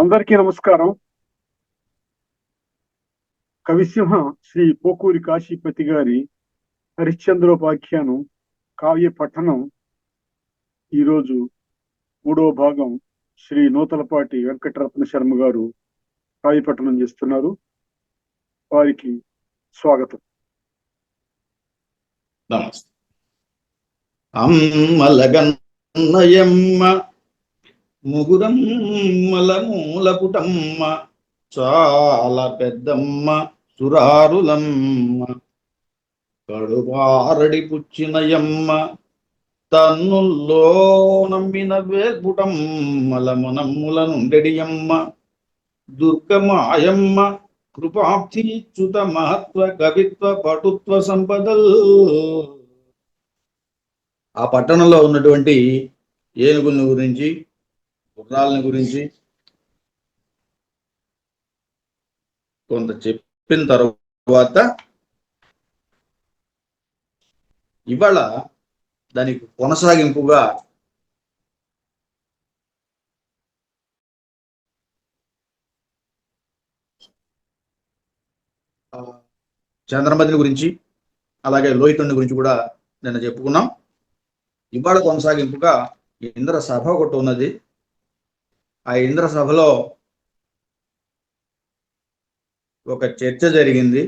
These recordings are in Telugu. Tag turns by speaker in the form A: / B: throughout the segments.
A: అందరికీ నమస్కారం. కవిసింహ శ్రీ పోకూరి కాశీపతి గారి హరిశ్చంద్రోపాఖ్యానం కావ్య పఠనం ఈరోజు 3వ భాగం శ్రీ నూతలపాటి వెంకటరత్న శర్మ గారు కావ్య పఠనం చేస్తున్నారు. వారికి స్వాగతం.
B: నమస్తే. అమ్మలగన్నయమ్మ ముగురమ్మల మూలపుటమ్మ చాలా పెద్దమ్మ సురారులమ్మ కడుపారడి పుచ్చినయమ్మ తన్నుల్లో నమ్మిన వేల్పుటమ్మల మునమ్ముల నుండెడియమ్మ దుర్గమాయమ్మ కృపాబ్ధిచ్యుత మహత్వ కవిత్వ పటుత్వ సంపదల్. ఆ పట్టణంలో ఉన్నటువంటి ఏనుగుల గురించి, గుర్రాలని గురించి కొంత చెప్పిన తర్వాత ఇవాళ దానికి కొనసాగింపుగా చంద్రమతిని గురించి అలాగే లోహితుని గురించి కూడా నిన్న చెప్పుకున్నాం. ఇవాళ కొనసాగింపుగా ఇంద్ర సభ ఒకటి ఉన్నది. ఆ ఇంద్ర సభలో ఒక చర్చ జరిగింది.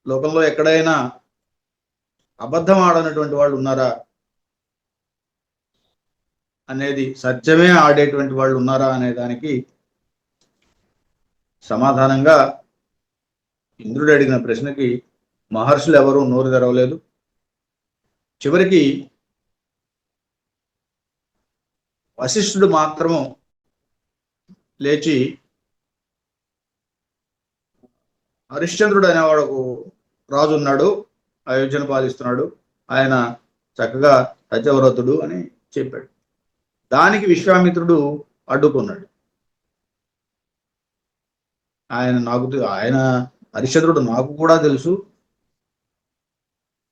B: లోకంలో ఎక్కడైనా అబద్ధం ఆడనటువంటి వాళ్ళు ఉన్నారా అనేది, సత్యమే ఆడేటువంటి వాళ్ళు ఉన్నారా అనే దానికి సమాధానంగా ఇంద్రుడు అడిగిన ప్రశ్నకి మహర్షులు ఎవరూ నోరు తెరవలేదు. చివరికి వశిష్ఠుడు మాత్రము లేచి హరిశ్చంద్రుడు అనేవాడు రాజు ఉన్నాడు, అయోధ్యను పాలిస్తున్నాడు, ఆయన చక్కగా సత్యవ్రతుడు అని చెప్పాడు. దానికి విశ్వామిత్రుడు అడ్డుకున్నాడు. ఆయన హరిశ్చంద్రుడు నాకు కూడా తెలుసు,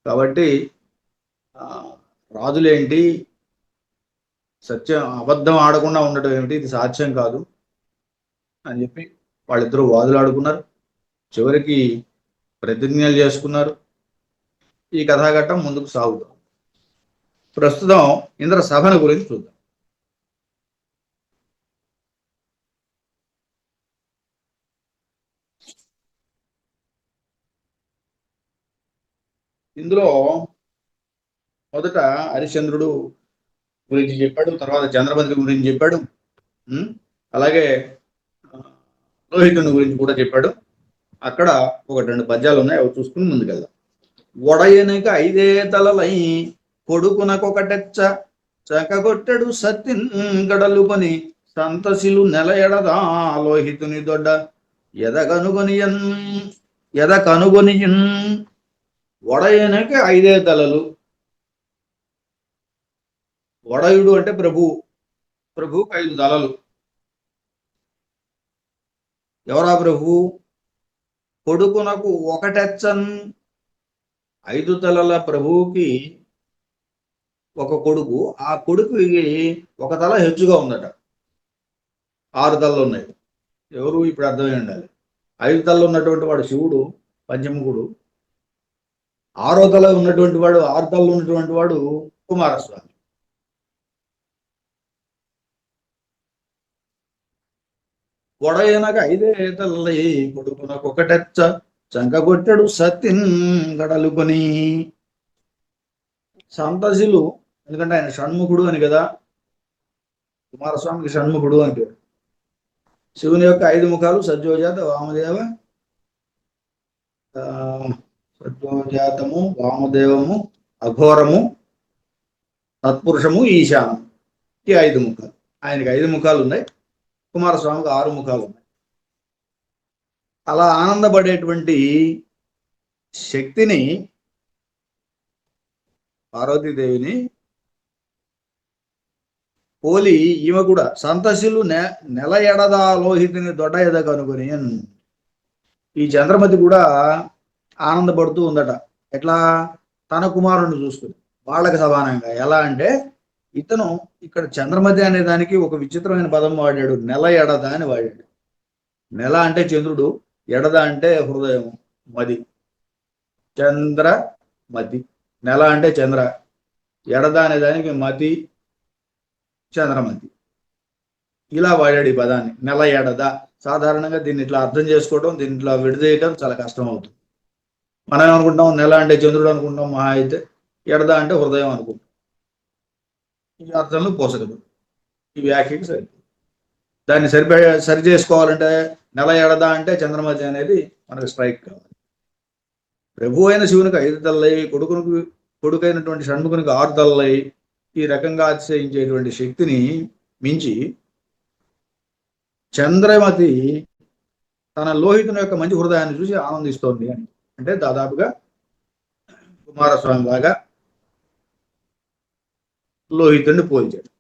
B: కాబట్టి రాజులేంటి, సత్యం అబద్ధం ఆడకుండా ఉండటం ఏమిటి, ఇది సాధ్యం కాదు అని చెప్పి వాళ్ళిద్దరూ వాదులాడుకున్నారు. చివరికి ప్రతిజ్ఞలు చేసుకున్నారు. ఈ కథాఘట్టం ముందుకు సాగుతాం. ప్రస్తుతం ఇంద్ర సభను గురించి చూద్దాం. ఇందులో మొదట హరిశ్చంద్రుడు గురించి చెప్పాడు, తర్వాత చంద్రమతి గురించి చెప్పాడు, అలాగే లోహితుని గురించి కూడా చెప్పాడు. అక్కడ ఒక 2 పద్యాలు ఉన్నాయి, అవి చూసుకుని ముందుకెళ్దాం. ఒడయనక 5 తలలై కొడుకునకొకటెచ్చ చకగొట్టెడు సత్తిన్ గడలుకొని సంతసిలు నెల ఎడదా లోహితుని దొడ్డ ఎదకనుగొనియన్. ఒడయనక 5 తలలు. వడయుడు అంటే ప్రభువుకు 5 తలలు. ఎవరా ప్రభు? కొడుకునకు ఒకటెచ్చన్. 5 తలల ప్రభువుకి ఒక కొడుకు, ఆ కొడుకుకి ఒక తల హెచ్చుగా ఉందట. 6 తలలు ఉన్నాయి. ఎవరు ఇప్పుడు అర్థమై ఉండాలి. 5 తలలు ఉన్నటువంటి వాడు శివుడు, పంచముఖుడు. 6వ తల ఉన్నటువంటి వాడు, 6 తలలు ఉన్నటువంటి వాడు కుమారస్వామి. ఒడయనక 5 తలలై కొడుకునకు ఒకటెచ్చ చంకగొట్టెడు సత్తిన్ గడలుకొని. సంతసిలు, ఎందుకంటే ఆయన షణ్ముఖుడు అని కదా, కుమారస్వామికి షణ్ముఖుడు అంటే. శివుని యొక్క 5 ముఖాలు సజ్జోజాత సజ్జోజాతము, వామదేవము, అఘోరము, తత్పురుషము, ఈశానం. ఈ 5 ముఖాలు. ఆయనకి 5 ముఖాలు ఉన్నాయి, కుమారస్వామికి 6 ముఖాలు ఉన్నాయి. అలా ఆనందపడేటువంటి శక్తిని, పార్వతీదేవిని పోలి ఈమె కూడా సంతసిలు నెల ఎడదా లోహితుని దొడ్డ ఎదకనుకొని. ఈ చంద్రమతి కూడా ఆనందపడుతూ ఉందట. ఎట్లా? తన కుమారుని చూసుకుని వాళ్ళకి సమానంగా. ఎలా అంటే ఇతను ఇక్కడ చంద్రమతి అనే దానికి ఒక విచిత్రమైన పదం వాడాడు, నెల ఎడద అని వాడాడు. నెల అంటే చంద్రుడు, ఎడద అంటే హృదయం, మది. చంద్రమతి, నెల అంటే చంద్ర, ఎడద అనే దానికి మతి, చంద్రమతి. ఇలా వాడాడు ఈ పదాన్ని, నెల ఎడద. సాధారణంగా దీన్ని ఇట్లా అర్థం చేసుకోవడం, దీన్ని ఇట్లా విడదీయటం చాలా కష్టం అవుతుంది. మనం ఏమనుకుంటాం, నెల అంటే చంద్రుడు అనుకుంటాం, మహా అయితే. ఎడద అంటే హృదయం అనుకుంటాం. ఈ అర్థంలో పోసగదు, ఈ వ్యాఖ్యకి సరి. దాన్ని సరి చేసుకోవాలంటే నెల ఎడద అంటే చంద్రమతి అనేది మనకు స్ట్రైక్ కావాలి. ప్రభు అయిన శివునికి 5 తలలై, కొడుకైనటువంటి షణ్ముఖునికి 6 తలలై, ఈ రకంగా అతిశయించేటువంటి శక్తిని మించి చంద్రమతి తన లోహితుని యొక్క మంచి హృదయాన్ని చూసి ఆనందిస్తోంది అని. అంటే దాదాపుగా కుమారస్వామి లాగా లోహితుడిని పోల్చాడు.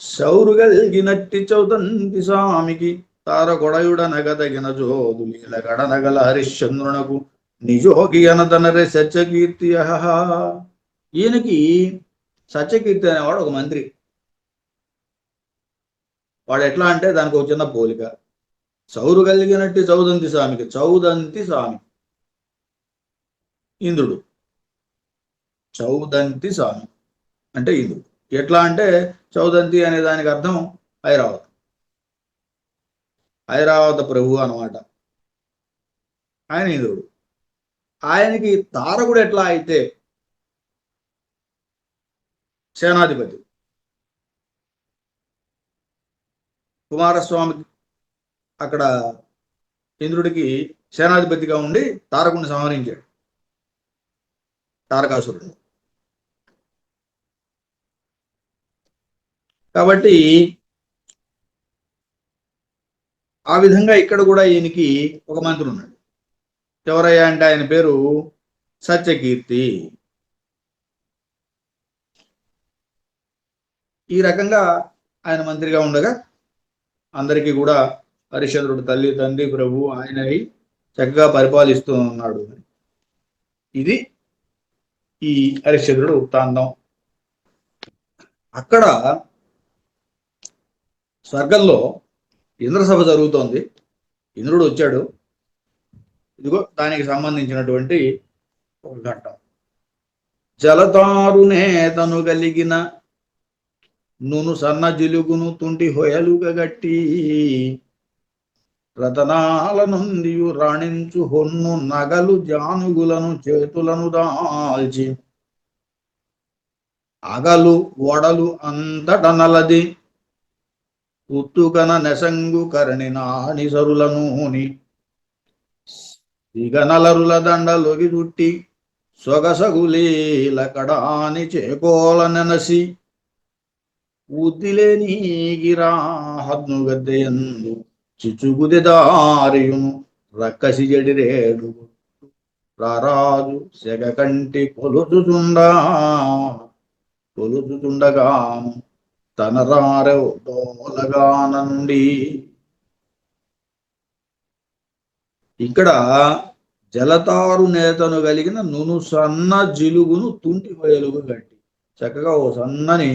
B: సౌరుగల్గినట్టి చౌదంతి స్వామికి తారకొడయుడ నగదగిన జోదులీల గడనగల హరిశ్చంద్రునకు నిజోగి అనదనరే సత్యకీర్తి. ఈయనకి సత్యకీర్తి అనేవాడు ఒక మంత్రి. వాడు ఎట్లా అంటే దానికి ఒక చిన్న పోలిక. చౌరు కలిగినట్టు చౌదంతి స్వామికి, చౌదంతి స్వామి ఇంద్రుడు, చౌదంతి స్వామి అంటే ఇంద్రుడు. ఎట్లా అంటే చౌదంతి అనే దానికి అర్థం ఐరావత, ఐరావత ప్రభు అనమాట. ఆయన ఇంద్రుడు. ఆయనకి తారకుడు ఎట్లా అయితే సేనాధిపతి, కుమారస్వామికి అక్కడ ఇంద్రుడికి సేనాధిపతిగా ఉండి తారకుడిని సంహరించాడు, తారకాసురుడు. కాబట్టి ఆ విధంగా ఇక్కడ కూడా ఈయనకి ఒక మంత్రి ఉన్నాడు. ఎవరయ్యా అంటే ఆయన పేరు సత్యకీర్తి. ఈ రకంగా ఆయన మంత్రిగా ఉండగా అందరికీ కూడా హరిశ్చంద్రుడు తల్లి, తండ్రి, ప్రభు ఆయన చక్కగా పరిపాలిస్తూ ఉన్నాడు. ఇది ఈ హరిశ్చంద్రుడు వృత్తాంతం. అక్కడ స్వర్గంలో ఇంద్రసభ జరుగుతోంది. ఇంద్రుడు వచ్చాడు. ఇదిగో దానికి సంబంధించినటువంటి ఒక ఘట్టం. జలతారునే తను కలిగిన నును సన్న జిలుగును తుంటి హొయలుగా గట్టి రతనాల నుండియు రాణించు హొన్ను నగలు జానుగులను చేతులను దాల్చి అగలు వడలు అంతట నలది ఉత్తుకన నెసంగు కరణి నాని సరులనూని ఇగ నలరుల దండలొగి చుట్టి సొగసగులీల కడాని చేకోల నెనసి ఉద్దిలేనీగిరా హద్ను గద్దెయందు చిచుగుది దారియును రక్కసి జడిరేడు రారాజు సెగ కంటి కొలుచుచుండగాను తన రారెవు డోలగాన నుండి. ఇక్కడ జలతారు నేతను కలిగిన నును సన్న జిలుగును తుంటి హొయలుగా గట్టి, చక్కగా ఓ సన్నని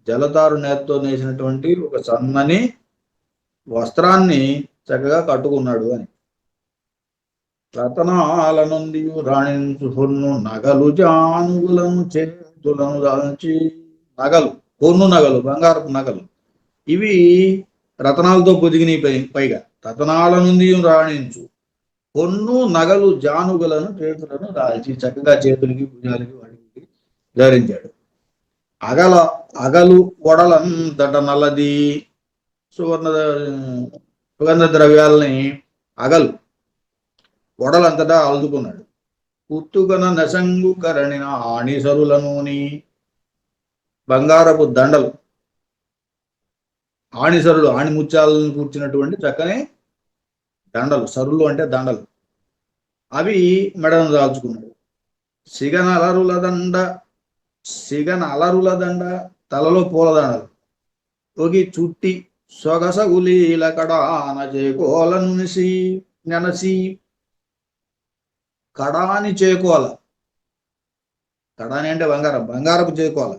B: జలతారు నేతతో నేసినటువంటి ఒక సన్నని వస్త్రాన్ని చక్కగా కట్టుకున్నాడు అని. రతనాల నుండి రాణించు హొన్ను నగలు జానుగులను చేతులను దాల్చి, నగలు, పొన్ను నగలు, బంగారపు నగలు, ఇవి రతనాలతో పొదిగినాయి. పైగా రతనాల నుండి రాణించు పొన్ను నగలు జానుగులను చేతులను దాల్చి, చక్కగా చేతులకి, భుజాలకి, వాటికి ధరించాడు. అగలు వడలంతట నల్లది సుగంధ ద్రవ్యాలని అగలు వడలంతటా అల్దుకున్నాడు. ఉత్తుగన నసంగు కరణిన ఆణిసరులనూని, బంగారపు దండలు, ఆణిసరులు, ఆణిముత్యాలను కూర్చున్నటువంటి చక్కని దండలు, సరులు అంటే దండలు, అవి మెడను దాల్చుకున్నాడు. సిగన అలరుల దండ, తలలో పూలదండలు ఒగి చుట్టి సొగసగులీల కడాన చేకోలను నెనసి, కడాని చేకోల, కడాని అంటే బంగారం, బంగారపు చేకోల,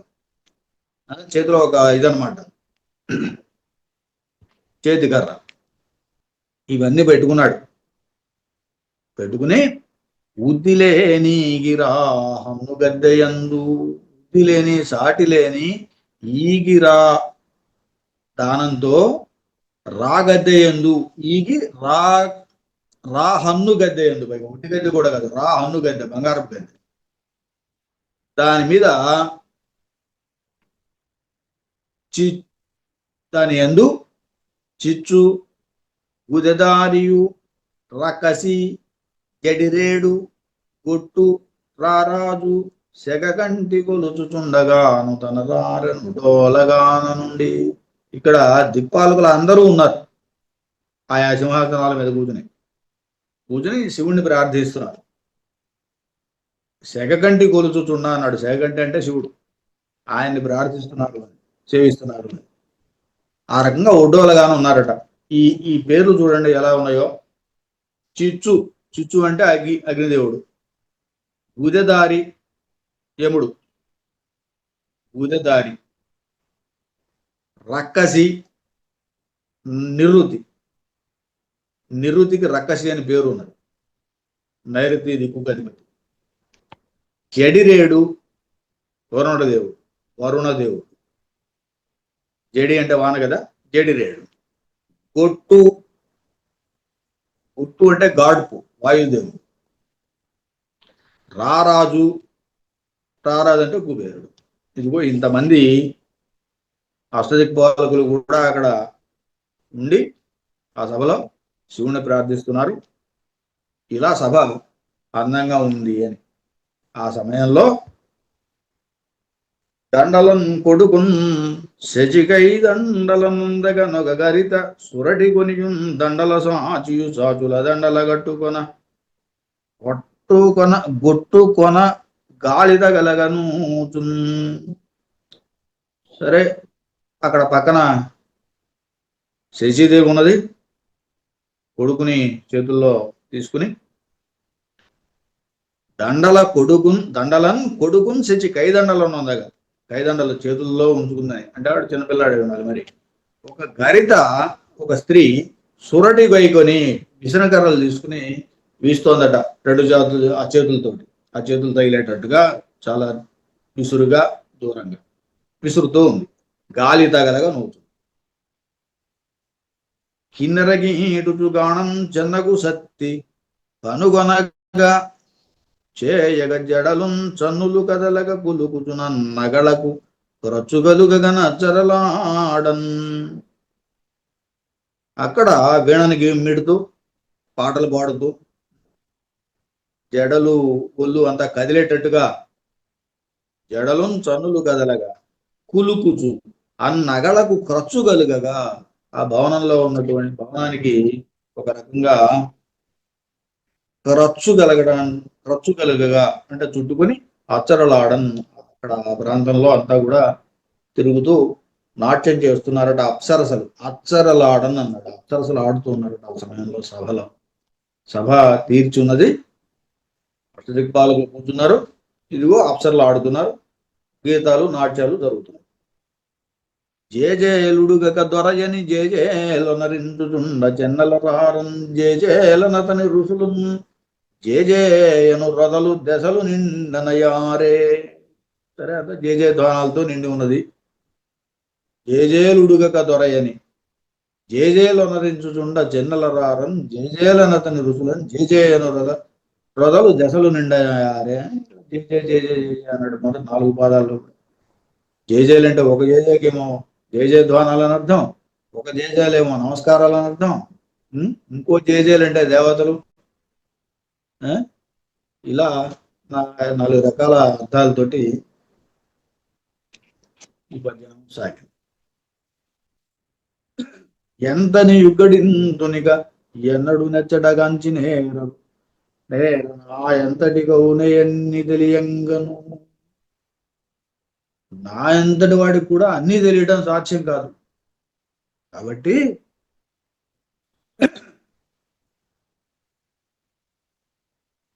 B: చేతిలో ఒక ఇదనమాట, చేతికర్ర. ఇవన్నీ పెట్టుకున్నాడు. పెట్టుకుని ఉద్దిలేని గిరా హన్ను గద్దెయందు, ఉద్ది లేని సాటి లేని ఈగిరా దానంతో రా గద్దెయందు, ఈగి రా రా హన్ను గద్దెయందు, పైగా ఉట్టి గద్దె కూడా కాదు, రా హన్ను గద్దె, బంగారపు గద్దె. దాని మీద చి దాని యందు చిచ్చు గుదెదారియు రకసి జడిరేడు కొట్టు రారాజు సెగకంటి కొలుచుచుండగాను తన రారెను డోలగాన నుండి. ఇక్కడ దిక్పాలకులు అందరూ ఉన్నారు. ఆయా సింహాసనాల మీద కూర్చుని శివుణ్ణి ప్రార్థిస్తున్నారు. సెగకంటి కొలుచుచున్నా అన్నాడు. సెగకంటి అంటే శివుడు. ఆయన్ని ప్రార్థిస్తున్నారు, సేవిస్తున్నారు. ఆ రకంగా ఒడ్డోలగానే ఉన్నారట. ఈ ఈ పేర్లు చూడండి ఎలా ఉన్నాయో. చిచ్చు, చిచ్చు అంటే అగ్నిదేవుడు. గుదెదారి యముడు, గుదెదారి. రక్కసి నిరుతి, నిరుతికి రక్కసి అని పేరు ఉన్నది, నైరుతి దిక్కుకు అధిపతి. జడిరేడు వరుణదేవుడు, వరుణదేవుడు. జడి అంటే వాన కదా, జడిరేడు. కొట్టు, కొట్టు అంటే గాడ్పు, వాయుదేవుడు. రారాజు, రారాజు అంటే కుబేరుడు. ఇదిగో ఇంతమంది అష్టదిక్పాలకులు కూడా అక్కడ ఉండి ఆ సభలో శివుని ప్రార్థిస్తున్నారు. ఇలా సభ అందంగా ఉంది అని. ఆ సమయంలో దండలం కొడుకున్ శచికై దండలముందగ నొగగరిత సురటి కొనియుం దండల సాచియు సాచుల దండల గొట్టుకొన గాలి తగలగను. సరే, అక్కడ పక్కన శశిదేవి ఉన్నది. కొడుకుని చేతుల్లో తీసుకుని దండలను కొడుకుని శచి కైదండలను ఉందగా, కైదండలు చేతుల్లో ఉంచుకున్నాయి అంటే వాడు చిన్నపిల్లాడే ఉండాలి. మరి ఒక గరిత, ఒక స్త్రీ సురటి గైకొని విసనకర్రలు తీసుకుని వీస్తోందట. రెండు చేతులు ఆ చేతులతోటి, ఆ చేతులు తగిలేటట్టుగా చాలా విసురుగా దూరంగా విసురుతూ ఉంది. గాలి తగలగా నవ్వుతుంది. కిన్నెరగీటుగాణం చెన్నగు సత్తి కనుగొనగా చేయగ జడలున్ చన్నులు కదలగ కులుకుచున నగలకు రచ్చుగలుగన చరలాడన్. అక్కడ వీణని మిడుతూ పాటలు పాడుతూ జడలు ఒళ్ళు అంతా కదిలేటట్టుగా, జడలున్ చన్నులు కదలగా కులుకుచు అన్నగలకు క్రచ్చుగలుగగా, ఆ భవనంలో ఉన్నటువంటి భవనానికి ఒక రకంగా క్రచ్చు కలుగగా అంటే చుట్టుకొని అచ్చరలాడన్. అక్కడ ఆ ప్రాంతంలో అంతా కూడా తిరుగుతూ నాట్యం చేస్తున్నారట అప్సరసలు. అచ్చరలాడన్ అన్నాడు. అప్సరసలు ఆడుతూ ఉన్నారట ఆ సమయంలో సభలో. సభ తీర్చున్నది, అష్టదిక్పాలకులు కూర్చున్నారు. ఇదిగో అప్సరలు ఆడుతున్నారు, గీతాలు నాట్యాలు జరుగుతున్నాయి. జేజేలుడుగక దొరయని జేజేలనరించుచుండ చెన్నల రారం జేజేలనతని ఋషులు జేజేయను రథలు దశలు నిండనయారే. సరే, అంత జేజే ధ్వానాలతో నిండి ఉన్నది. జేజేలుడుగక దొరయని జేజేలనరించుచుండ చెన్నల రారం జేజేలనతని ఋషులను జేజేయను రథలు దశలు నిండయారే. జేజే జేజే అన్నాడు మొదటి 4 పాదాలు. జేజేలంటే ఒక జేజేకేమో జయజయధ్వానాలు అని అర్థం, ఒక జేజేలేమో నమస్కారాలు అని అర్థం, ఇంకో జేజేలంటే దేవతలు. ఇలా 4 రకాల అర్థాలతోటి ఈ పద్యం సాగి. ఎంతని యుగ్గడింతునిగా ఎన్నడు నెచ్చడగాంచి నేరు నా ఎంతటి గౌనయన్ని తెలియంగను. నా ఎంతటి వాడికి కూడా అన్నీ తెలియడం సాధ్యం కాదు. కాబట్టి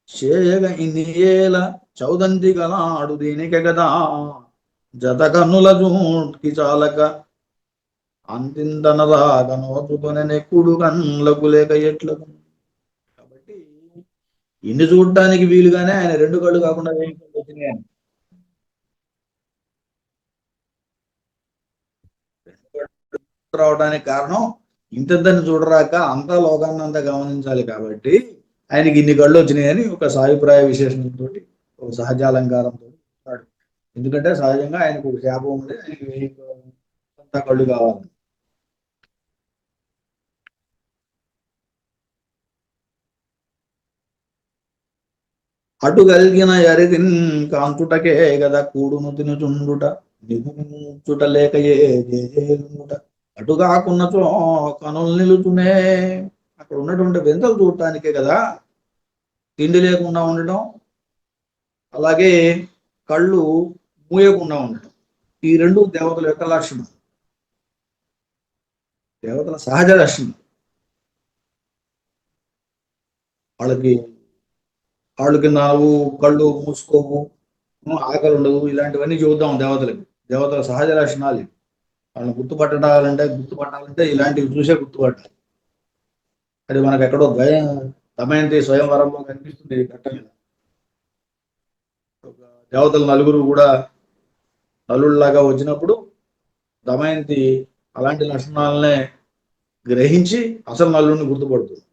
B: చేయగ ఇన్ని ఏల చౌదంతి గలాడు దీనికే కదా జత కన్నుల జూట్కి చాలక అంతిందనరాగనోచుకొనె నెక్కుడు కన్నులకు లేక ఎట్లకు. కాబట్టి ఇన్ని చూడటానికి వీలుగానే ఆయన రెండు కళ్ళు కాకుండా వెయ్యి కళ్ళు వచ్చినాయి ఆయన. రెండు కళ్ళు రావడానికి కారణం ఇంతని చూడరాక అంతా లోకాన్ని అంతా గమనించాలి కాబట్టి ఆయనకి ఇన్ని కళ్ళు వచ్చినాయని ఒక సాభిప్రాయ విశేషణంతో ఒక సహజాలంకారంతో చెప్తాడు. ఎందుకంటే సహజంగా ఆయనకు ఒక శాపం ఉంది, ఆయనకి వెయ్యి అంతా కళ్ళు కావాలి. అటు కలిగిన ఎరిగిన్ కాంచుటకే గద కూడును తినుచుండుట నిగుంచుట లేక ఏజేలుట. అటు కాకున్నచో కనులు నిలుచునే. అక్కడ ఉన్నటువంటి వింతలు చూడటానికే కదా తిండి లేకుండా ఉండటం, అలాగే కళ్ళు మూయకుండా ఉండటం. ఈ రెండు దేవతల యొక్క లక్షణం, దేవతల సహజ లక్షణం. వాళ్ళకి నావు కళ్ళు మూసుకోవు, ఆకలి ఉండవు, ఇలాంటివన్నీ చూద్దాం దేవతలకి. దేవతల సహజ లక్షణాలు. వాళ్ళని గుర్తుపట్టాలంటే ఇలాంటివి చూసే గుర్తుపట్టాలి. అది మనకు ఎక్కడో దమయంతి స్వయంవరంలో కనిపిస్తుంది కట్ట మీద. దేవతలు నలుగురు కూడా నలుళ్లాగా వచ్చినప్పుడు దమయంతి అలాంటి లక్షణాలనే గ్రహించి అసలు నలుడిని గుర్తుపడుతుంది.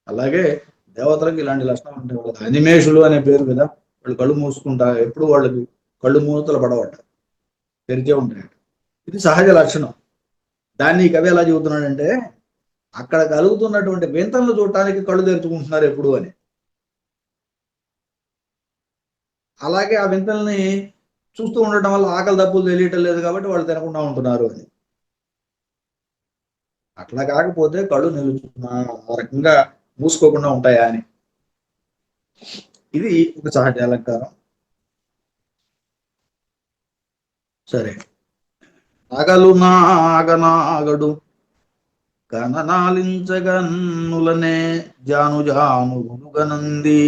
B: అలాగే దేవతలకు ఇలాంటి లక్షణాలు ఉంటాయి. వాళ్ళకి అనిమేషులు అనే పేరు కదా. వాళ్ళు కళ్ళు మూసుకుంటారు, ఎప్పుడు వాళ్ళకి కళ్ళు మూతలు పడవట, తెరిచే ఉంటాయి. ఇది సహజ లక్షణం. దాన్ని కవి ఎలా చెబుతున్నాడంటే అక్కడ కలుగుతున్నటువంటి వింతలను చూడటానికి కళ్ళు తెరుచుకుంటున్నారు ఎప్పుడు అని. అలాగే ఆ వింతల్ని చూస్తూ ఉండటం వల్ల ఆకలి దప్పులు తెలియటం లేదు కాబట్టి వాళ్ళు తినకుండా ఉంటున్నారు అని. అట్లా కాకపోతే కళ్ళు నిలుచున్నా ఆ రకంగా మూసుకోకుండా ఉంటాయా అని. ఇది ఒక సహజ అలంకారం. సరే, నగలు నాగనాగడు కననాలించగన్నులనే జాను జాను గునుగనంది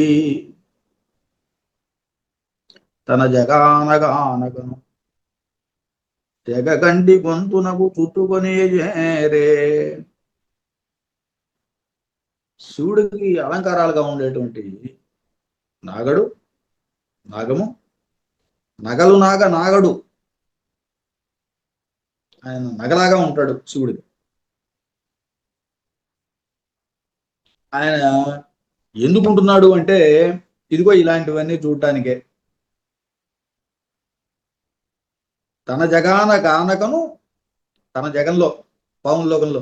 B: తన జగానగానగను తెగగంటి గొంతునకు చుట్టుకొని చేరే. శివుడికి అలంకారాలుగా ఉండేటువంటి నాగడు, నాగము, నగలు నాగడు. ఆయన నగలాగా ఉంటాడు శివుడికి. ఆయన ఎందుకుంటున్నాడు అంటే ఇదిగో ఇలాంటివన్నీ చూడటానికే. తన జగాన గానకను, తన జగంలో, పాములోకంలో,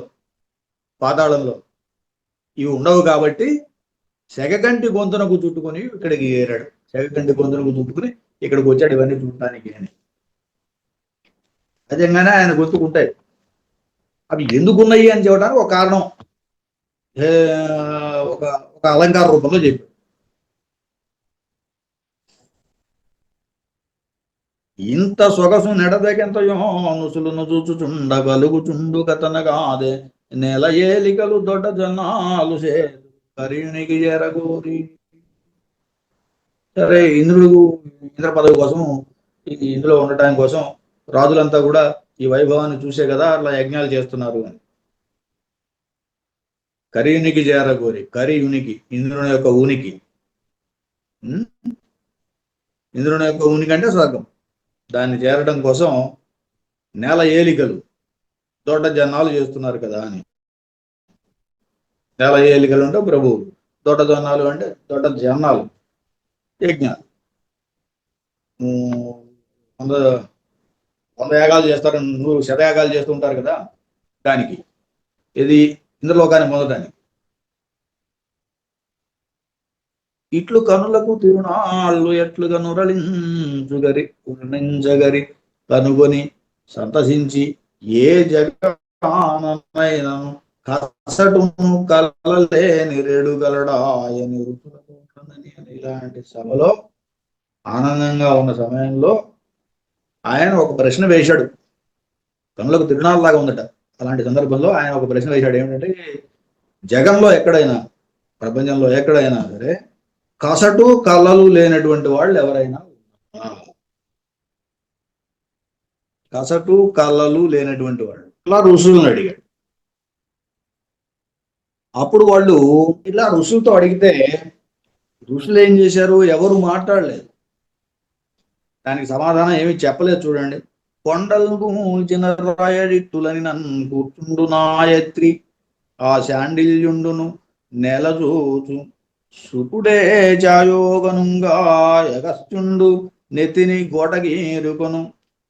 B: పాతాళంలో ఇవి ఉండవు కాబట్టి సెగకంటి గొంతునకు చుట్టుకొని ఇక్కడికి ఏరాడు. సెగకంటి గొంతునకు చుట్టుకుని ఇక్కడికి వచ్చాడు ఇవన్నీ చూడటానికి అని. సహజంగానే ఆయన గుర్తుకుంటాయి. అవి ఎందుకున్నాయి అని చెప్పడానికి ఒక కారణం ఒక ఒక అలంకార రూపంలో చెప్పాడు. ఇంత సొగసు నెడదకెంతయో నుసులును చూచుచుండగలుగుచుండు కథనగాదే నెల ఏలికలు దొడ్డ జనాలు కరీనికి చేరగోరి. సరే, ఇంద్ర పదవి కోసం, ఇందులో ఉండటానికి కోసం రాజులంతా కూడా ఈ వైభవాన్ని చూసే కదా అట్లా యజ్ఞాలు చేస్తున్నారు అని. కరీయునికి చేరగోరి, కరీయునికి ఇంద్రుని యొక్క ఉనికి. ఇంద్రుని యొక్క ఉనికి అంటే స్వర్గం. దాన్ని చేరడం కోసం నేల ఏలికలు దొడ్డ జనాలు చేస్తున్నారు కదా అని. నేల ఏలికలు అంటే ప్రభువు, దొడ్డ జనాలు అంటే దొడ్డ జనాలు, యజ్ఞాలు. 100 యాగాలు చేస్తారు, 100 శతయాగాలు చేస్తుంటారు కదా. దానికి ఇది ఇంద్రలోకాన్ని పొందడానికి. ఇట్లు కనులకు తిరునాళ్ళు ఎట్లుగా నురళించుగరి వర్ణించగరి కనుగొని సంతసించి ఏ జగమైన కసటును కలలేని రేడుగలడాయని రుచులతోని. ఇలాంటి సభలో ఆనందంగా ఉన్న సమయంలో ఆయన ఒక ప్రశ్న వేశాడు. కనులకు తిరునాళ్ళలాగా ఉందట. అలాంటి సందర్భంలో ఆయన ఒక ప్రశ్న వేశాడు. ఏమిటంటే జగంలో ఎక్కడైనా, ప్రపంచంలో ఎక్కడైనా సరే కసటు కళలు లేనటువంటి వాళ్ళు ఎవరైనా కసటు కళ్ళలు లేనటువంటి వాళ్ళు ఇలా ఋషులను అడిగాడు. అప్పుడు వాళ్ళు ఇలా ఋషులతో అడిగితే ఋషులు ఏం చేశారు? ఎవరు మాట్లాడలేదు, దానికి సమాధానం ఏమి చెప్పలేదు. చూడండి, కొండలకు మూల్చిన రాయడిట్టులని నన్ను కూర్చుండు నాయత్రి ఆ శాండిల్యుండును నెల చూచు సుకుడే చాయోగనుంగా ఎగస్చుండు నెతిని గోటగీరుకొను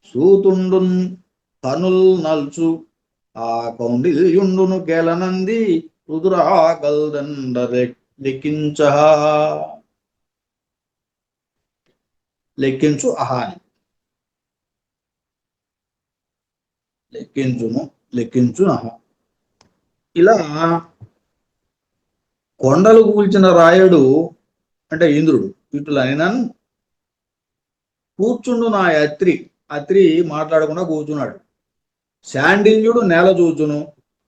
B: సూతుండున్ కనుల్ నల్చు ఆ కౌండిల్యుండును గెలనంది రుదురాగల్దండ లెక్కించ లెక్కించు అహాని లెక్కించును లెక్కించు అహ. ఇలా కొండలు కూల్చిన రాయుడు అంటే ఇంద్రుడు ఇటులని నన్ను కూర్చుండు నా అత్రి, అత్రి మాట్లాడకుండా కూర్చున్నాడు. శాండిల్యుడు నేల చూచును,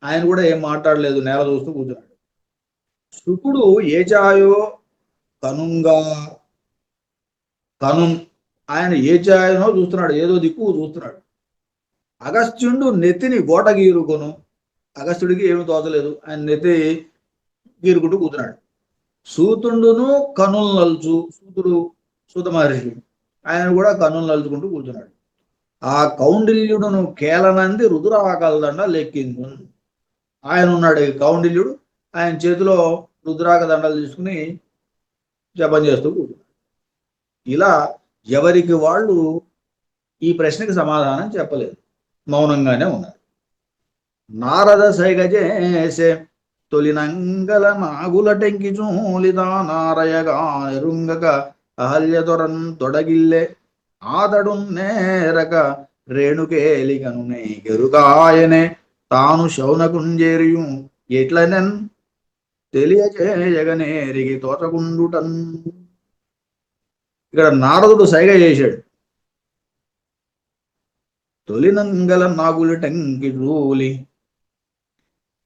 B: ఆయన కూడా ఏం మాట్లాడలేదు, నేల చూస్తూ కూర్చున్నాడు. శుకుడు ఏచాయో కనుంగా కను, ఆయన ఏ ఛాయనో చూస్తున్నాడు, ఏదో దిక్కు చూస్తున్నాడు. అగస్త్యుడు నెత్తిని గోట గీరుకొను, అగస్త్యుడికి ఏమి తోచలేదు, ఆయన నెత్తి గీరుకుంటూ కూర్చున్నాడు. సూతుండును కనులు నలుచు, సూత మహర్షి ఆయన కూడా కన్నులు నలుచుకుంటూ కూర్చున్నాడు. ఆ కౌండిల్యుడును కేలనంది రుద్రాకలదండ లెక్కించు, ఆయన ఉన్నాడు కౌండిల్యుడు, ఆయన చేతిలో రుద్రాక దండలు తీసుకుని జపం చేస్తూ కూర్చున్నాడు. ఇలా ఎవరికి వాళ్ళు ఈ ప్రశ్నకి సమాధానం చెప్పలేదు, మౌనంగానే ఉన్నారు. నారద సైగజేసే తొలినంగల నాగుల టెంకి చూలిదా నారయగా ఎరుంగక అహల్యదొరన్ తొడగిల్లే ఆదడు నేరక రేణుకేలిగను నే గెరుగాయనే తాను శౌనకుంజేరియు ఎట్లనెన్ తెలియజేయగనేరిగి తోచకుండుటన్. ఇక్కడ నారదుడు సైగ చేశాడు. తొలినంగల నాగుల టంకి చూలి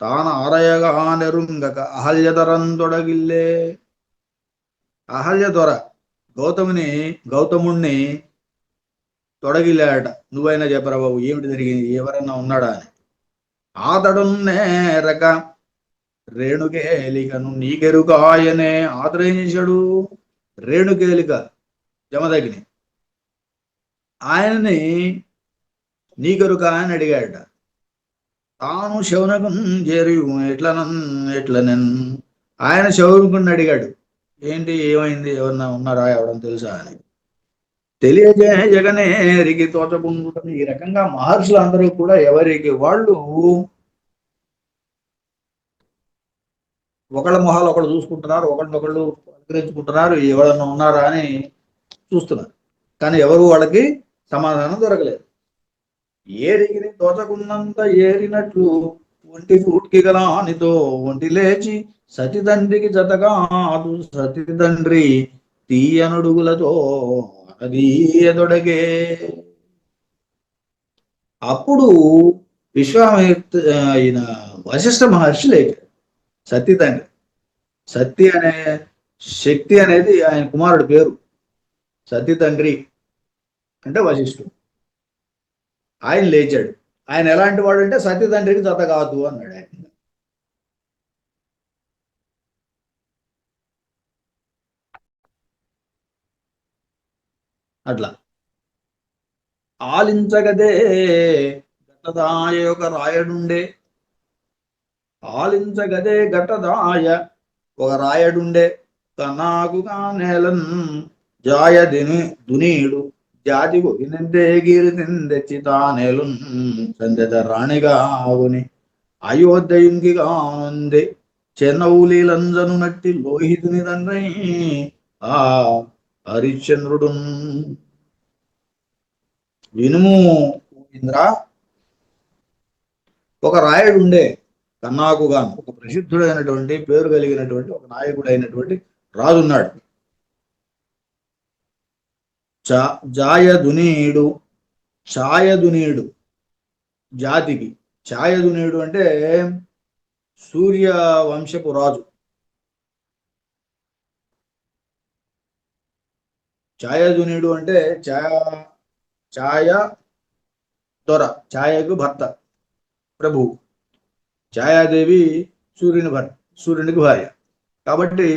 B: తాన ఆరయగా నెరుంగక అహల్యధరంతొడగిల్లే. అహల్య దొర గౌతముణ్ణి తొడగిల్లాడట. నువ్వైనా చెప్పరా బాబు, ఏమిటి జరిగింది, ఎవరన్నా ఉన్నాడా అని. ఆతడున్నేరక రేణుకేలికను నీకెరుకాయనే, ఆతడు ఏం చేశాడు? రేణుకేలిక జమదగ్ని ఆయనని నీకెరుక అని అడిగాడట. తాను శౌనకం చేరియు ఎట్లనెన్, ఆయన శౌనకుని అడిగాడు, ఏంటి ఏమైంది, ఎవరన్నా ఉన్నారా, ఎవడం తెలుసా అని. తెలియజేయగనేరికి తోచకుండుటని. ఈ రకంగా మహర్షులందరూ కూడా ఎవరికి వాళ్ళు ఒకళ్ళ మొహాలు ఒకళ్ళు చూసుకుంటున్నారు, ఒకళ్ళనొకళ్ళు పలకరించుకుంటున్నారు, ఎవరన్నా ఉన్నారా అని చూస్తున్నారు, కానీ ఎవరు వాళ్ళకి సమాధానం దొరకలేదు. ఏరిగిని తోచకున్నంత ఏరినట్లు ఒంటి చూట్కి గలానితో ఒంటి లేచి సతి తండ్రికి జతగాదు సతి తండ్రి తీయనడుగులతో అదీయదొడగే. అప్పుడు విశ్వామిత్ర ఆయన వశిష్ఠ మహర్షి లేచాడు. సతీ తండ్రి, సత్తి అనే శక్తి అనేది ఆయన కుమారుడి పేరు. సతీ తండ్రి అంటే వశిష్ఠుడు. ఆయన లేచాడు. ఆయన ఎలాంటి వాడు అంటే సతీ తండ్రికి జత కాదు అన్నాడు ఆయన. అట్లా ఆలించగదే ఘటదాయ ఒక రాయడుండే, ఆలించగదే ఘటదాయ ఒక రాయడుండే కనాకుగా నేలన్ జాయ దునీడు జాతి గొగినెందేగిరి తెచ్చి తానేలున్ సందెద రాణిగావుని అయోధ్యయుంగిగా ఉంది చెన్నౌలీలంజను నట్టి లోహితుని తండ్రి ఆ హరిశ్చంద్రుడు. వినుము ఇంద్ర, ఒక రాయుడు ఉండే కన్నాకుగాను, ఒక ప్రసిద్ధుడైనటువంటి పేరు కలిగినటువంటి ఒక నాయకుడైనటువంటి రాజున్నాడు. జాయదునీడు, ఛాయదునీడు జాతికి. ఛాయదునీడు అంటే సూర్య వంశపు రాజు. ఛాయదునీడు అంటే ఛాయ దొర, ఛాయకు భర్త ప్రభు, ఛాయాదేవి సూర్యునికి భార్య. కాబట్టి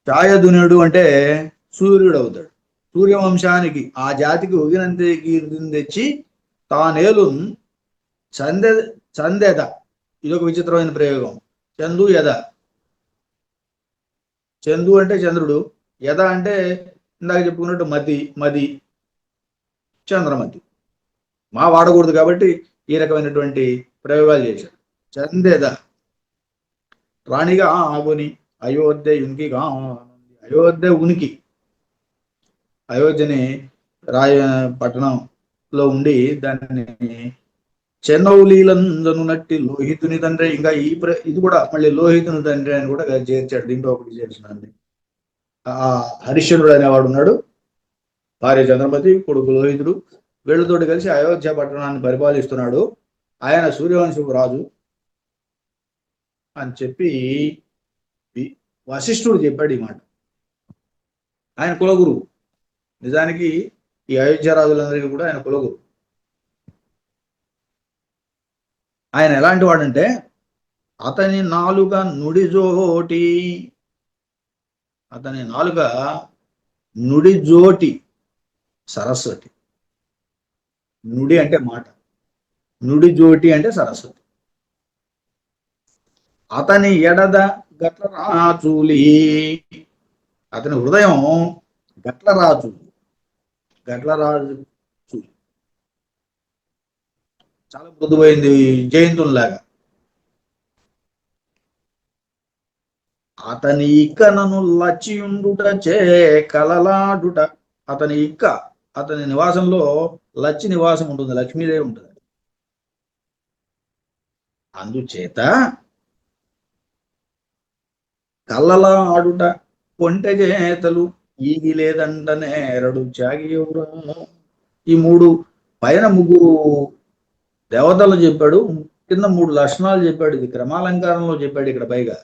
B: ఛాయధునుడు అంటే సూర్యుడు అవుతాడు. సూర్యవంశానికి ఆ జాతికి ఒగినంతే కీర్తిని తెచ్చి తానేలు చందె చందెద. ఇదొక విచిత్రమైన ప్రయోగం. చందు యద. చందు అంటే చంద్రుడు, యద అంటే ఇందాక చెప్పుకున్నట్టు మది చంద్రమతి. మా వాడకూడదు కాబట్టి ఈ రకమైనటువంటి ప్రయోగాలు చేశాడు. చందెద రాణిగా ఆగుని అయోధ్య ఉనికిగా. అయోధ్య ఉనికి, అయోధ్యని పట్టణంలో ఉండి దాన్ని చెన్నౌలీలందను నట్టి లోహితుని తండ్రి. ఇంకా ఇది కూడా మళ్ళీ లోహితుని తండ్రి అని కూడా చేర్చాడు. దీంట్లో ఒకటి చేర్చినండి. ఆ హరిశ్చంద్రుడు అనేవాడు ఉన్నాడు, భార్య చంద్రమతి, కొడుకు లోహితుడు. వీళ్ళతోటి కలిసి అయోధ్య పట్టణాన్ని పరిపాలిస్తున్నాడు. ఆయన సూర్యవంశపు రాజు అని చెప్పి వశిష్ఠుడు చెప్పాడు ఈ మాట. ఆయన కులగురువు. నిజానికి ఈ అయోధ్య రాజులందరికీ కూడా ఆయన కులగురువు. ఆయన ఎలాంటి వాడంటే అతని నాలుక నుడిజోటి. అతని నాలుక నుడిజోటి సరస్వతి. నుడి అంటే మాట, నుడిజోటి అంటే సరస్వతి. అతని ఎడద గట్లరాచూలి. అతని హృదయం గట్లరాజు, గట్లరాజు చాలా మృదువైంది, జయంతుల్లాగా. అతని ఇక్కనను లచ్చియుండుట చే కలలాడుట. అతని ఇక్క, అతని నివాసంలో లచ్చి నివాసం ఉంటుంది, లక్ష్మీదేవి ఉంటుంది. అందుచేత కళ్ళలాడుట కొంటె చేతలు ఈగి లేదంటనే ఎరడు చాగియవురా. ఈ మూడు పైన ముగ్గురు దేవతలు చెప్పాడు, కింద మూడు లక్షణాలు చెప్పాడు. ఇది క్రమాలంకారంలో చెప్పాడు. ఇక్కడ పైగా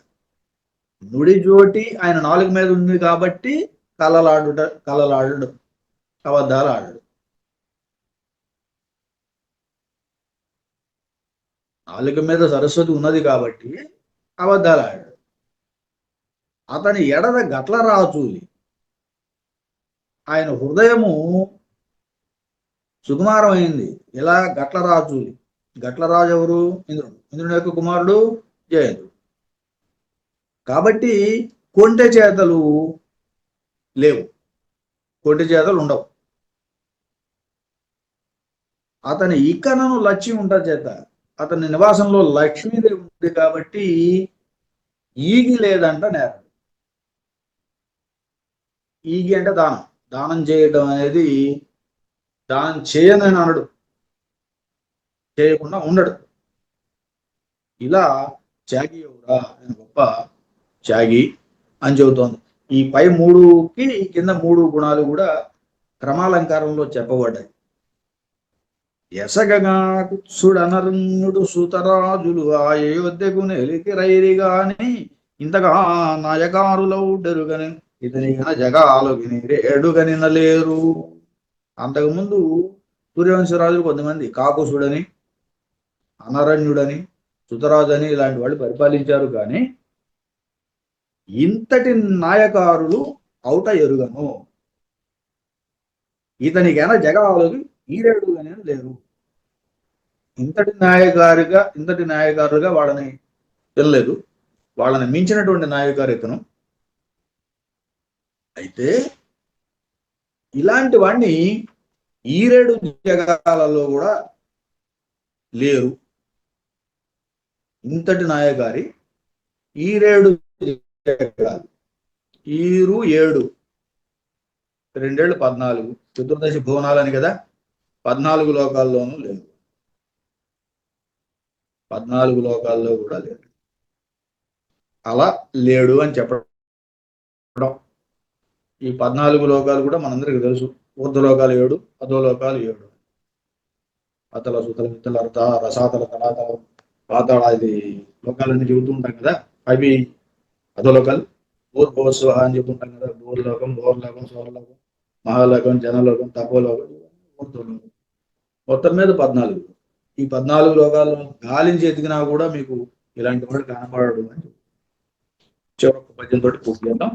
B: నుడి జోటి ఆయన నాలుగు మీద ఉంది కాబట్టి కళ్ళలాడు, అబద్ధాలు ఆడడు. నాలుక మీద సరస్వతి ఉన్నది కాబట్టి అబద్ధాలు ఆడాడు. అతని ఎడద గట్లరాచూలి. ఆయన హృదయము సుకుమారమైంది. ఇలా గట్లరాచూలి. గట్లరాజు ఎవరు? ఇంద్రుడు. ఇంద్రుని యొక్క కుమారుడు జయంతుడు. కాబట్టి కొంటె చేతలు లేవు, కొంటె చేతలు ఉండవు. అతని ఇక్కనను లక్ష్మి ఉంటుంది చేత, అతని నివాసంలో లక్ష్మీదేవి ఉంది కాబట్టి ఈగి లేదంట నేరం. ఈగి అంటే దానం. దానం చేయడం అనేది, దానం చేయనని అనడు, చేయకుండా ఉండడు. ఇలా త్యాగి ఎవరా, గొప్ప త్యాగి అని చెబుతోంది. ఈ పై మూడుకి కింద మూడు గుణాలు కూడా క్రమాలంకారంలో చెప్పబడ్డాయి. ఎసగగా కుత్సుడనరుణుడు సూతరాజులు ఆ అయోధ్యకు నెలికి రైరిగాని ఇంతగా నాయకారులౌడరుగని ఇతని జగాలుగిని రేడుగని నలేరు. అంతకుముందు సూర్యవంశరాజులు కొంతమంది కాకుసుడని, అనరణ్యుడని, సుతరాజు అని ఇలాంటి వాళ్ళు పరిపాలించారు. కానీ ఇంతటి నాయకారులు అవుట ఎరుగను, ఇతనికైనా జగాలుకి ఈరేడుగానే లేరు. ఇంతటి నాయకారుగా వాళ్ళని తెలియలేదు. వాళ్ళని మించినటువంటి నాయకారు ఇతను. అయితే ఇలాంటి వాడిని ఈరేడు జగాలలో కూడా లేరు. ఇంతటి నాయకారి ఈరేడు జగాలు, ఈరు 7, 2 14, చతుర్దశి భువనాలని కదా, 14 లోకాల్లోనూ లేవు. 14 లోకాల్లో కూడా లేడు. అలా లేడు అని చెప్పడం. ఈ 14 లోకాలు కూడా మనందరికీ తెలుసు. ఊర్ధ్వలోకాలు 7, అధోలోకాలు 7. అతల సుతల విత్తల అర్థ రసాతల తలాతల పాతాళ, ఇది లోకాలన్నీ చెబుతూ ఉంటాం కదా. అవి అధోలోకాలు. భూర్భువస్వః అని చెబుతుంటాం కదా. భూర్లోకం, భోర్లోకం, స్వర్లోకం, మహాలోకం, జనలోకం, తపోలోకం, ఊర్ధ్వలోకం. మొత్తం మీద 14. ఈ 14 లోకాలు గాలించి ఎదిగినా కూడా మీకు ఇలాంటి వాడు కనపడడు అని చివరి పద్యంతో పూర్తి చేద్దాం.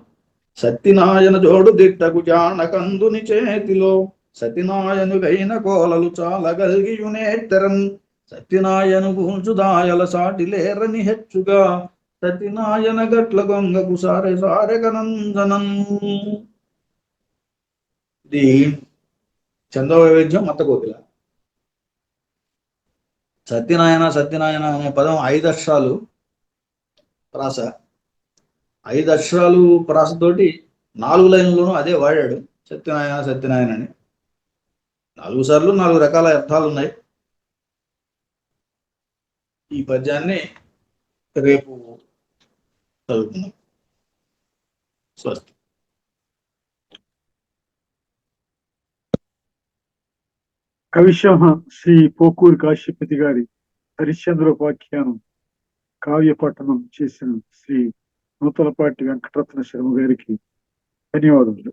B: సత్యనాయన జోడు దిట్టకు జానకందుని చేతిలో సత్యనాయనుగైన కోలలు చాలా గల్గియునేత్తరం సత్యనాయను గూల్చుదాయల సాటి లేరని హెచ్చుగా సత్యనాయన గట్ల గొంగకు సారె సారె కనందనం. ఇది చంద్రవైవిధ్యం మత్తకోకిల. సత్యనాయన సత్యనాయన అనే పదం 5 అక్షరాలు ప్రాస. 5 అక్షరాలు ప్రాసతోటి 4 లైన్లోనూ అదే వాడాడు, సత్యనారాయణ సత్యనారాయణ అని. 4 సార్లు 4 రకాల అర్థాలు ఉన్నాయి. ఈ పద్యాన్ని రేపు చదువుకుందాం. స్వస్తి.
A: కవిశః శ్రీ పోకూరి కాశీపతి గారి హరిశ్చంద్రోపాఖ్యానం కావ్య పఠనం చేసిన శ్రీ నూతలపాటి వెంకటరత్న శర్మ గారికి ధన్యవాదములు.